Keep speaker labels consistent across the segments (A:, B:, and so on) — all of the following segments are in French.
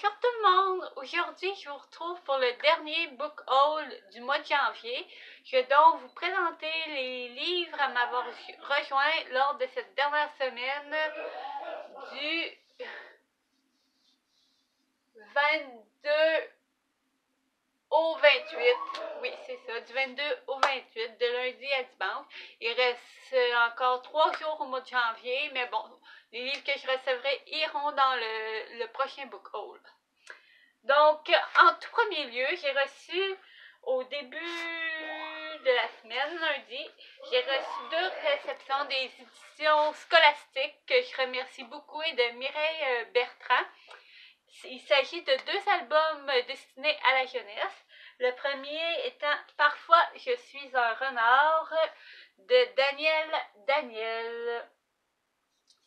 A: Bonjour tout le monde! Aujourd'hui, je vous retrouve pour le dernier book haul du mois de janvier. Je vais donc vous présenter les livres à m'avoir rejoint lors de cette dernière semaine du 22 au 28. Oui, c'est ça, du 22 au 28, de lundi à dimanche. Il reste encore 3 jours au mois de janvier, mais bon, les livres que je recevrai iront dans le prochain book haul. Donc, en tout premier lieu, j'ai reçu au début de la semaine, lundi, j'ai reçu 2 réceptions des éditions scolastiques que je remercie beaucoup et de Mireille Bertrand. Il s'agit de 2 albums destinés à la jeunesse. Le premier étant Parfois je suis un renard de Daniel.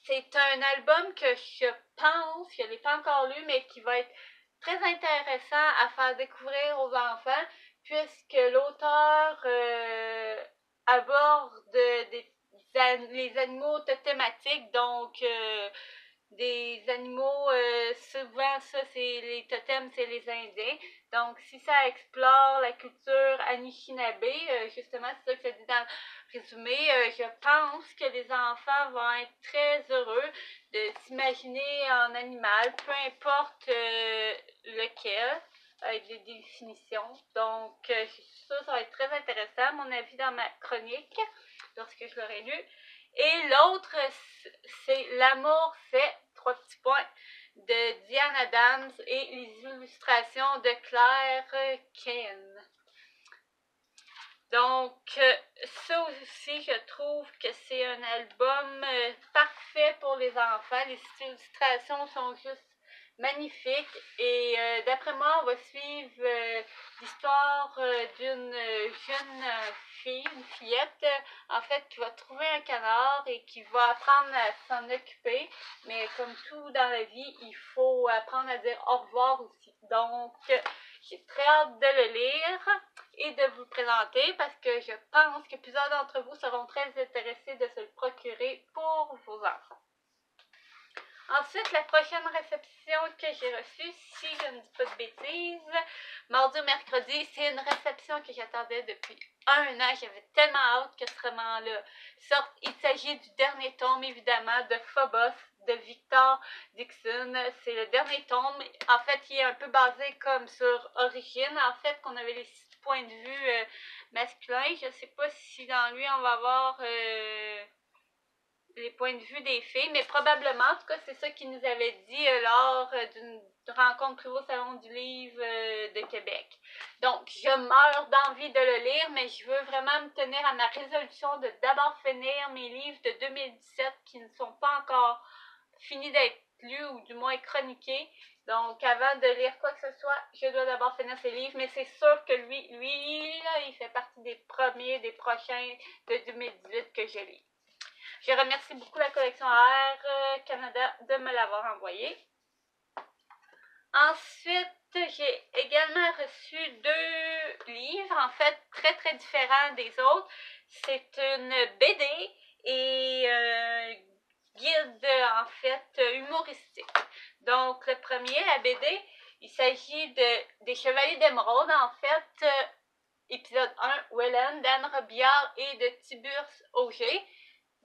A: C'est un album que je pense, je ne l'ai pas encore lu, mais qui va être très intéressant à faire découvrir aux enfants, puisque l'auteur aborde les animaux thématiques, donc des animaux, souvent ça c'est les totems, c'est les Indiens. Donc si ça explore la culture Anishinaabe, justement c'est ça que ça dit dans le résumé, je pense que les enfants vont être très heureux de s'imaginer en animal, peu importe lequel, avec des définitions. Donc je suis sûre que ça va être très intéressant, à mon avis, dans ma chronique, lorsque je l'aurai lu. Et l'autre, c'est L'amour fait, 3 petits points, de Diane Adams et les illustrations de Claire Ken. Donc, ça aussi, je trouve que c'est un album parfait pour les enfants. Les illustrations sont juste magnifiques et d'après moi, on va suivre l'histoire d'une jeune fille, une fillette, en fait, qui va trouver un canard et qui va apprendre à s'en occuper. Mais comme tout dans la vie, il faut apprendre à dire au revoir aussi. Donc, j'ai très hâte de le lire et de vous le présenter parce que je pense que plusieurs d'entre vous seront très intéressés de se le procurer pour vos enfants. Ensuite, la prochaine réception que j'ai reçue, si je ne dis pas de bêtises, mardi ou mercredi, c'est une réception que j'attendais depuis un an. J'avais tellement hâte que ce roman-là sorte. Il s'agit du dernier tome, évidemment, de Phobos, de Victor Dixon. C'est le dernier tome. En fait, il est un peu basé comme sur Origine, en fait, qu'on avait les 6 points de vue masculins. Je ne sais pas si dans lui, on va avoir les points de vue des filles, mais probablement, en tout cas, c'est ça qu'il nous avait dit lors d'une rencontre privée au Salon du Livre de Québec. Donc, je meurs d'envie de le lire, mais je veux vraiment me tenir à ma résolution de d'abord finir mes livres de 2017 qui ne sont pas encore finis d'être lus ou du moins chroniqués. Donc, avant de lire quoi que ce soit, je dois d'abord finir ces livres, mais c'est sûr que lui là, il fait partie des premiers, des prochains de 2018 que je lis. Je remercie beaucoup la collection Air Canada de me l'avoir envoyé. Ensuite, j'ai également reçu 2 livres, en fait, très différents des autres. C'est une BD et guide, en fait, humoristique. Donc, le premier, la BD, il s'agit des Chevaliers d'Émeraude, en fait, épisode 1, Wellen, d'Anne Robillard et de Tiburce Auger.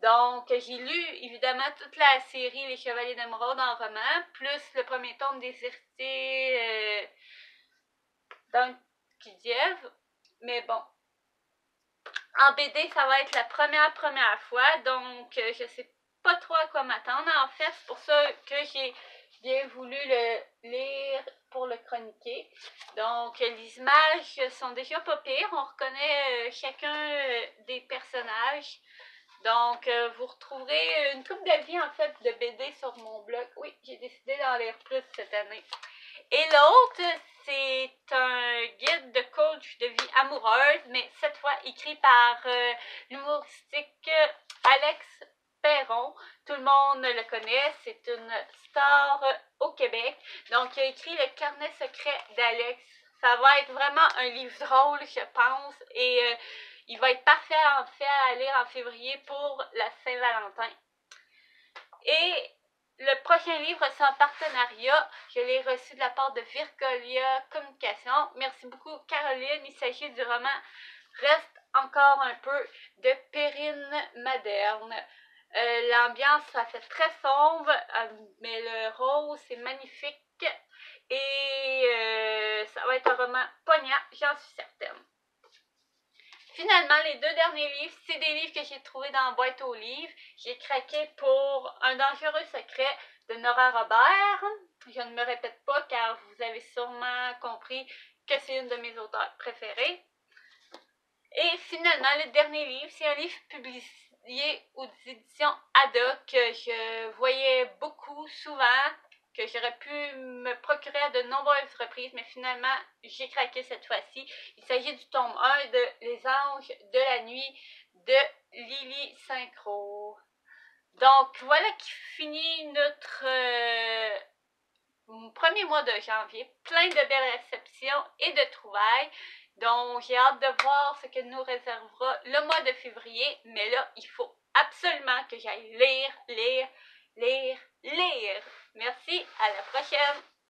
A: Donc, j'ai lu, évidemment, toute la série Les Chevaliers d'Émeraude en roman, plus le premier tome des Héritiers d'un Kidiev. Mais bon, en BD, ça va être la première fois, donc je sais pas trop à quoi m'attendre. En fait, c'est pour ça que j'ai bien voulu le lire pour le chroniquer. Donc, les images sont déjà pas pires. On reconnaît chacun des personnages. Donc, vous retrouverez une couple d'avis, en fait, de BD sur mon blog. Oui, j'ai décidé d'en lire plus cette année. Et l'autre, c'est un guide de coach de vie amoureuse, mais cette fois écrit par l'humoristique Alex Perron. Tout le monde le connaît, c'est une star au Québec. Donc, il a écrit Le carnet secret d'Alex. Ça va être vraiment un livre drôle, je pense, et il va être parfait, en fait, à lire en février pour la Saint-Valentin. Et le prochain livre, c'est en partenariat. Je l'ai reçu de la part de Virgolia Communication. Merci beaucoup, Caroline. Il s'agit du roman Reste encore un peu de Perrine Maderne. L'ambiance, ça fait très sombre, mais le rose, c'est magnifique. Et ça va être un roman poignant, j'en suis certaine. Finalement, les deux derniers livres, c'est des livres que j'ai trouvés dans la boîte aux livres. J'ai craqué pour Un dangereux secret de Nora Robert. Je ne me répète pas car vous avez sûrement compris que c'est une de mes auteurs préférées. Et finalement, le dernier livre, c'est un livre publié aux éditions Haddock que je voyais beaucoup, souvent, que j'aurais pu me procurer à de nombreuses reprises, mais finalement, j'ai craqué cette fois-ci. Il s'agit du tome 1 de Les Anges de la Nuit de Lily Synchro. Donc, voilà qui finit notre premier mois de janvier. Plein de belles réceptions et de trouvailles. Donc, j'ai hâte de voir ce que nous réservera le mois de février. Mais là, il faut absolument que j'aille lire